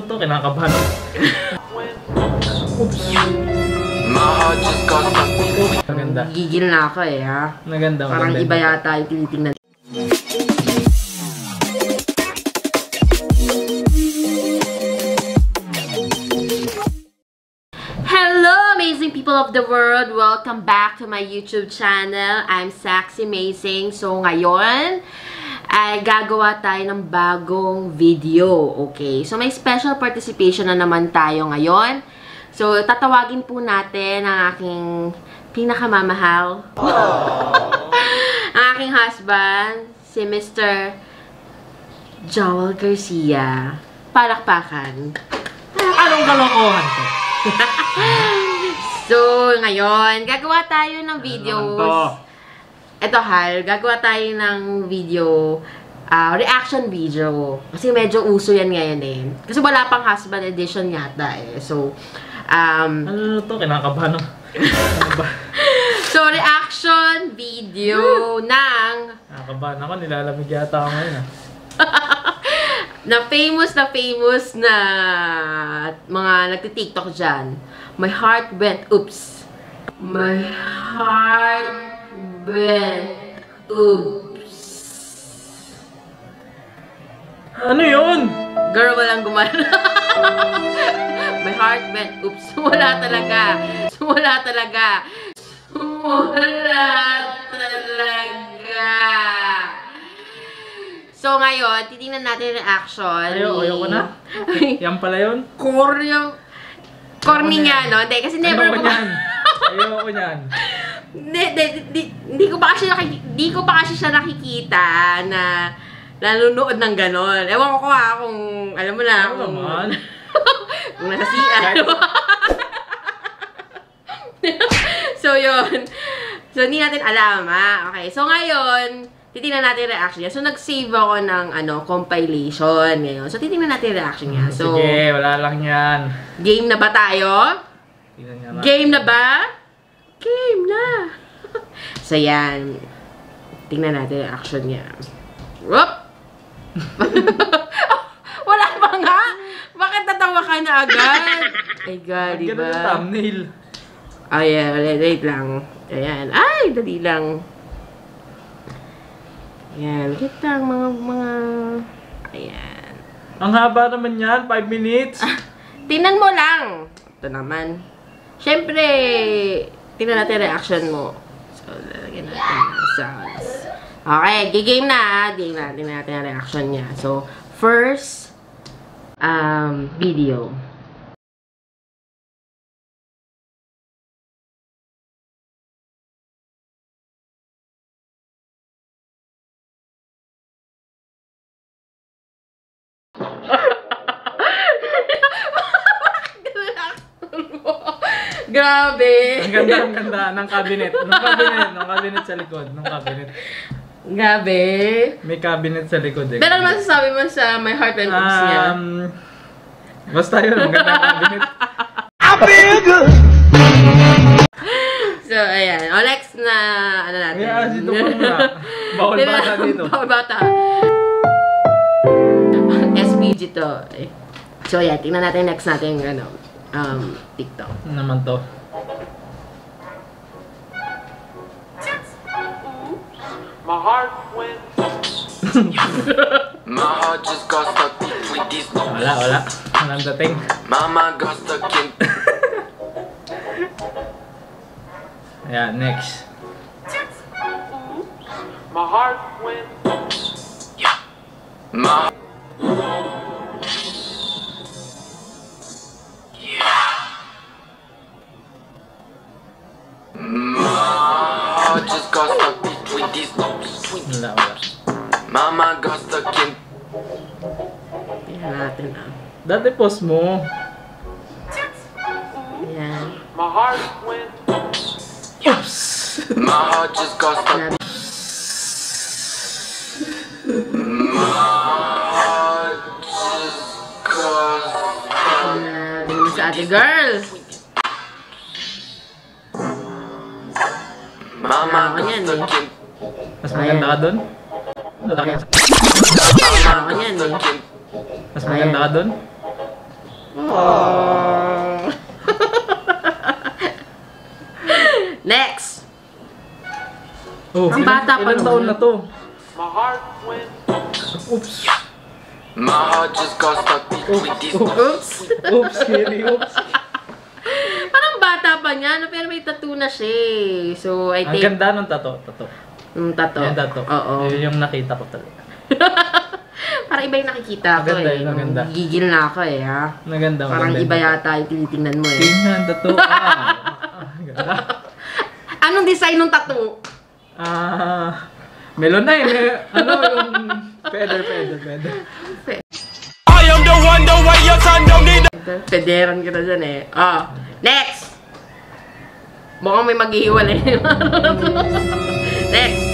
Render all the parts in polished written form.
Ano to? Kinakabahan ako. Oops. Maganda. Gigil na ako eh, ha? Maganda. Parang iba yata yung tinitingnan. Hello, amazing people of the world! Welcome back to my YouTube channel. I'm Saxy Amazing. So, ngayon ay gagawa tayo ng bagong video. Okay? So, may special participation na naman tayo ngayon. So, tatawagin po natin ang aking pinakamamahal. Ang aking husband, si Mr. Joel Garcia. Palakpakan. Anong kalokohan to? So, ngayon, gagawa tayo ng videos. Ito, Hal, gagawa tayo ng video, reaction video. Kasi medyo uso yan ngayon eh. Kasi wala pang husband edition yata eh. So, ano to? Kinakabahan ako. Ano ba? So, reaction video ng Kinakabahan ako. Nilalamig yata ako ngayon ah. na famous na mga nagtitiktok dyan. My heart went oops. My heart went oops. Ano yun? Girl, walang gumana. My heart went oops. Wala talaga. Wala talaga. Wala talaga. So, ngayon, titingnan natin yung reaction. Ayoko na. Yan pala yun? Core yung... Corny niya, no? Hindi, kasi never ko yan. Ayoko yan. Hindi ko pa kasi siya nakikita na nanonood ng ganon. Ewan ko kung alam mo na. Ano naman? Kung nasa CR. So, yun. So, hindi natin alam, ha? Okay. So, ngayon, titingnan natin yung reaction niya. So, nag-save ako ng, compilation ngayon. So, titingnan natin yung reaction niya. So, sige, wala lang yan. game na ba tayo? Game na ba? Game na! So, yan. Tingnan natin yung reaction niya. Whoop! Wala pa nga? Bakit natawa ka na agad? Ay, God, diba? Ganun yung thumbnail. Ay, wait lang. Ayan. Ay, dali lang. Ayan. Wait lang, mga... Ayan. Ang haba naman yan, 5 minutes. Tingnan mo lang. Ito naman. Siyempre, tingnan natin reaction mo. So, lalagyan natin ng sounds. Okay, gigame na. Tingnan natin ang reaction niya. So, first, video. Grabe! Ang ganda ng cabinet. Ng cabinet sa likod. Ng cabinet. Grabe! May cabinet sa likod eh. Pero ano masasabi mo sa My Heart and Oops niya? Basta yun, ang ganda ng cabinet. So, ayan. O, next na, ano natin? Yeah, dito ko muna. Bawal bata dito. Bawal bata. SPG to. So, ayan. Tingnan natin next natin, TikTok. Ano naman to? My heart went. My heart just got stuck between these notes. Wala. Walang dating. Mama got stuck in. Ayan, next. My heart went. Yeah. My. I just got stuck between these notes. Wala. Mama got stuck in. Tingnan natin, Dati post mo. Ayan. My heart went. Oops! My heart just got stuck. My heart just got stuck. Tingnan mo sa ate girl. Mama got stuck in. Mas maganda ka dun? Ako yan eh. Mas maganda ka dun? Oh. Next. Oh, Ang bata pa ilang taon naman. na to? My heart went. Oops. My heart just got stuck between these Oops. Oops, Kiri, oops. Parang bata pa niya, no? Pero may tattoo na siya eh. So, I Ang think... ganda ng tato. Tattoo. Yung tato. Oo. Yun yung nakita ko talaga. Parang iba yung nakikita ko Maganda eh. yun, maganda. Gigil na ako eh, ha? Maganda. Parang maganda iba yung tato. yata yung tinitingnan mo eh. Tingnan, tato. Ganda. Anong design ng tattoo? Melon na ano yung feather. I am the one, the way your son don't need. Pederan kita dyan eh. Next! Mukhang may maghihiwalay. Next!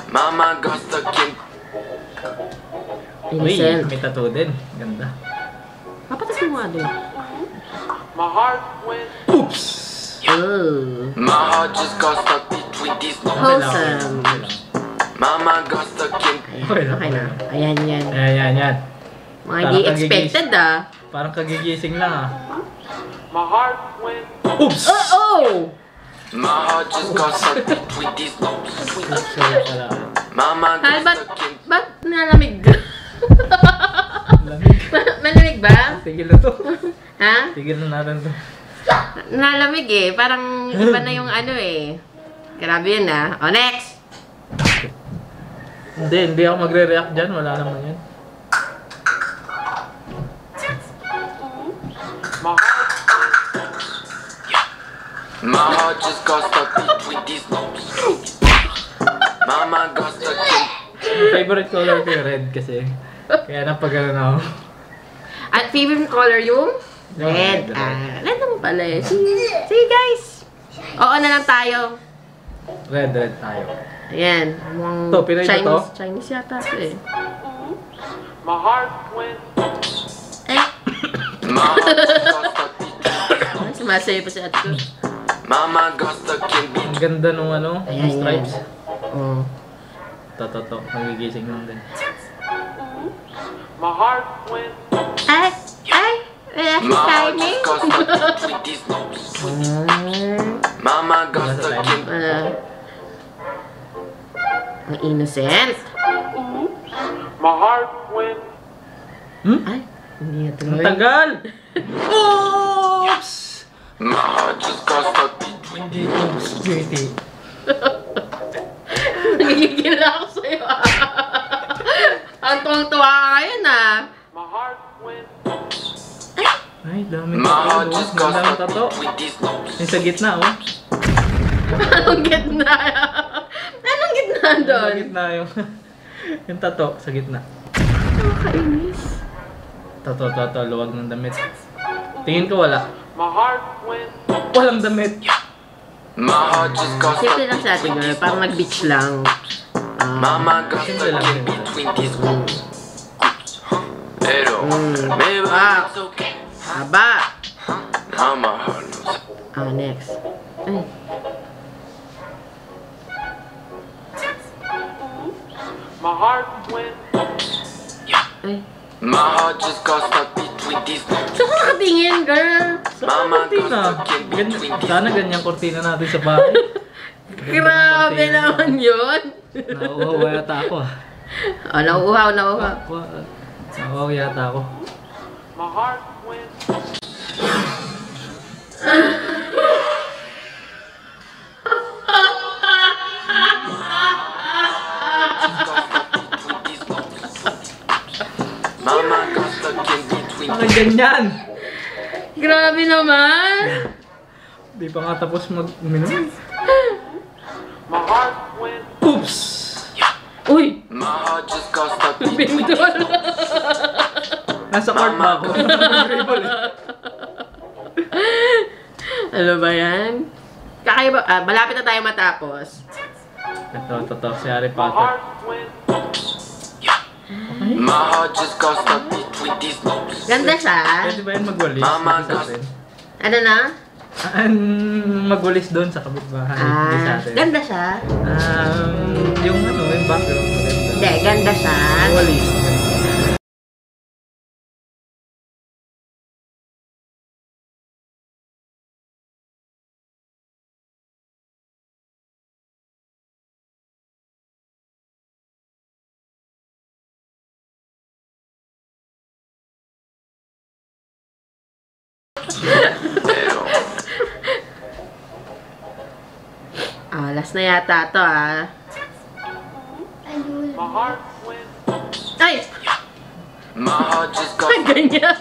Mama got stuck in. Uy, Innocent. may tattoo din. Ganda. Kapatas mo nga doon. My heart went. Oops! Oh. My heart just got stuck between these notes. Wholesome. Mama got stuck in. Okay na. Ayan yan. Ayan. Mga Parang di expected ah. Parang kagigising lang My heart went. Oops! Oh! My heart just got stuck between these notes. Sorry pala. Mama Hal, got ba't, stuck in. ba't nalamig ka? Lamig. Malamig ba? Tigil na to. Ha? Tigil na natin to. Nalamig eh. Parang iba na yung ano eh. Grabe yun ah. O, next! Hindi ako magre-react dyan. Wala naman yan. My heart just got stuck between these notes. Mama got stuck in. Favorite color ko yung red kasi. Kaya napagano ako. At favorite color yung? Yung Red. red. Red naman pala eh. Sige guys. Oo na lang tayo. Red tayo. Ayan. Mukhang To, Pinoy ba to? Chinese yata ito eh. My heart went. Eh, My heart just got stuck between. sumasayo pa si Atko. Mama got stuck in Ang between. ganda nung ano, Ayan, yung stripes. Oo. To. Magigising lang din. My heart went. Ay! Wala si My heart timing. just got stuck between these notes. Mama got Wala sa stuck timing. in. Ang innocent. My heart went. Ay, hindi na Ang tuloy. tagal! Oops! My heart just got stuck between. Hindi oops, sweetie. Nagigil ako sa'yo ah. Ang tuwang-tuwa ka ngayon ah. My heart went. Ay, dami My heart tato. just got Ganda ng stuck tato. between these notes. Yung sa gitna, oh. Anong gitna? Anong gitna doon? Sa gitna yung... yung tato, sa gitna. Nakakainis. Tato, luwag ng damit. Tingin ko wala. My heart went. Walang damit. My heart just got stuck Simple lang sa atin girl. Parang nag-beach lang. Mama got Simple stuck lang in yun. between these notes. Pero, maybe Ah. it's okay. Haba. Mama heart knows. Next. Ay. My heart went. Ay. My heart just got stuck between these notes. Saan ka nakatingin, girl? Mama got Kortina. stuck in between these Sana notes. ganyan kortina natin sa bahay. Grabe naman yun. Nauuhaw yata ako ah. Nauuhaw. Nauuhaw yata ako. My heart went. Mama got stuck in between Bakit ganyan? Grabe naman. Di pa nga tapos mag-minum. My heart went. Oops! Uy! My heart just got stuck between Bintol. Nasa court ba ako? Ano ba yan? Kakaya ba? Malapit na tayo matapos. Ito. Si Harry My Potter. heart went. My heart just got stuck between these notes. Ganda siya. Pwede ba yun magwalis? Mama, Hindi sa atin. Ano na? Magwalis doon sa kapitbahay. Hindi sa atin. Ganda siya. Yung background maganda. Hindi, ganda siya. Walis. na yata to, ah. Ay! My heart just got Ganyan.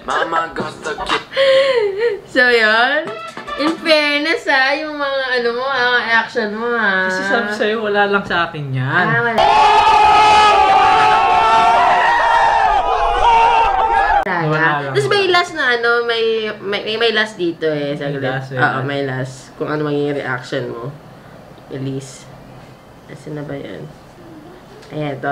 Mama got stuck in. So, yun. In fairness, ah, yung mga ano mo, action mo, ah. Kasi sabi sa'yo, wala lang sa akin yan. Ah, wala. Wala lang. Tapos may last na ano, may last dito eh. Saglit. May last, eh. Oo, may last. Kung ano magiging reaction mo. Release. Asan na ba yan? Ayan, to.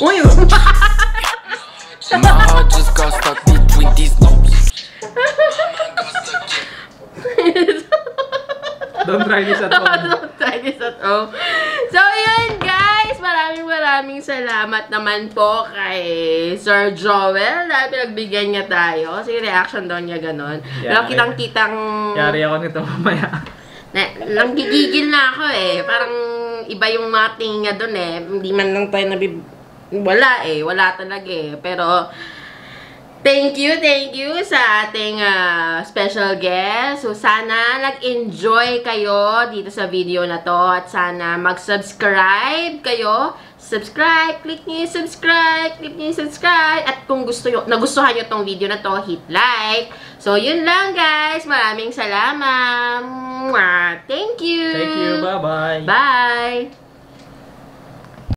Uy! My heart just got stuck between these loops. Don't try this at home. Don't try this at home. So, yun guys. Maraming salamat naman po kay Sir Joel dahil pinagbigyan niya tayo. Kasi reaction daw niya ganun. Pero kitang-kitang... Yari ako nito mamaya. Nanggigigil na ako eh. Parang iba yung mga tingin niya dun eh. Hindi man lang tayo wala eh. Wala talaga eh. Pero... Thank you sa ating special guest. So, sana nag-enjoy kayo dito sa video na to. At sana mag-subscribe kayo. Click niyo yung subscribe. At kung nagustuhan nyo tong video na to, hit like. So, yun lang guys. Maraming salamat. Thank you. Thank you. Bye-bye. Bye.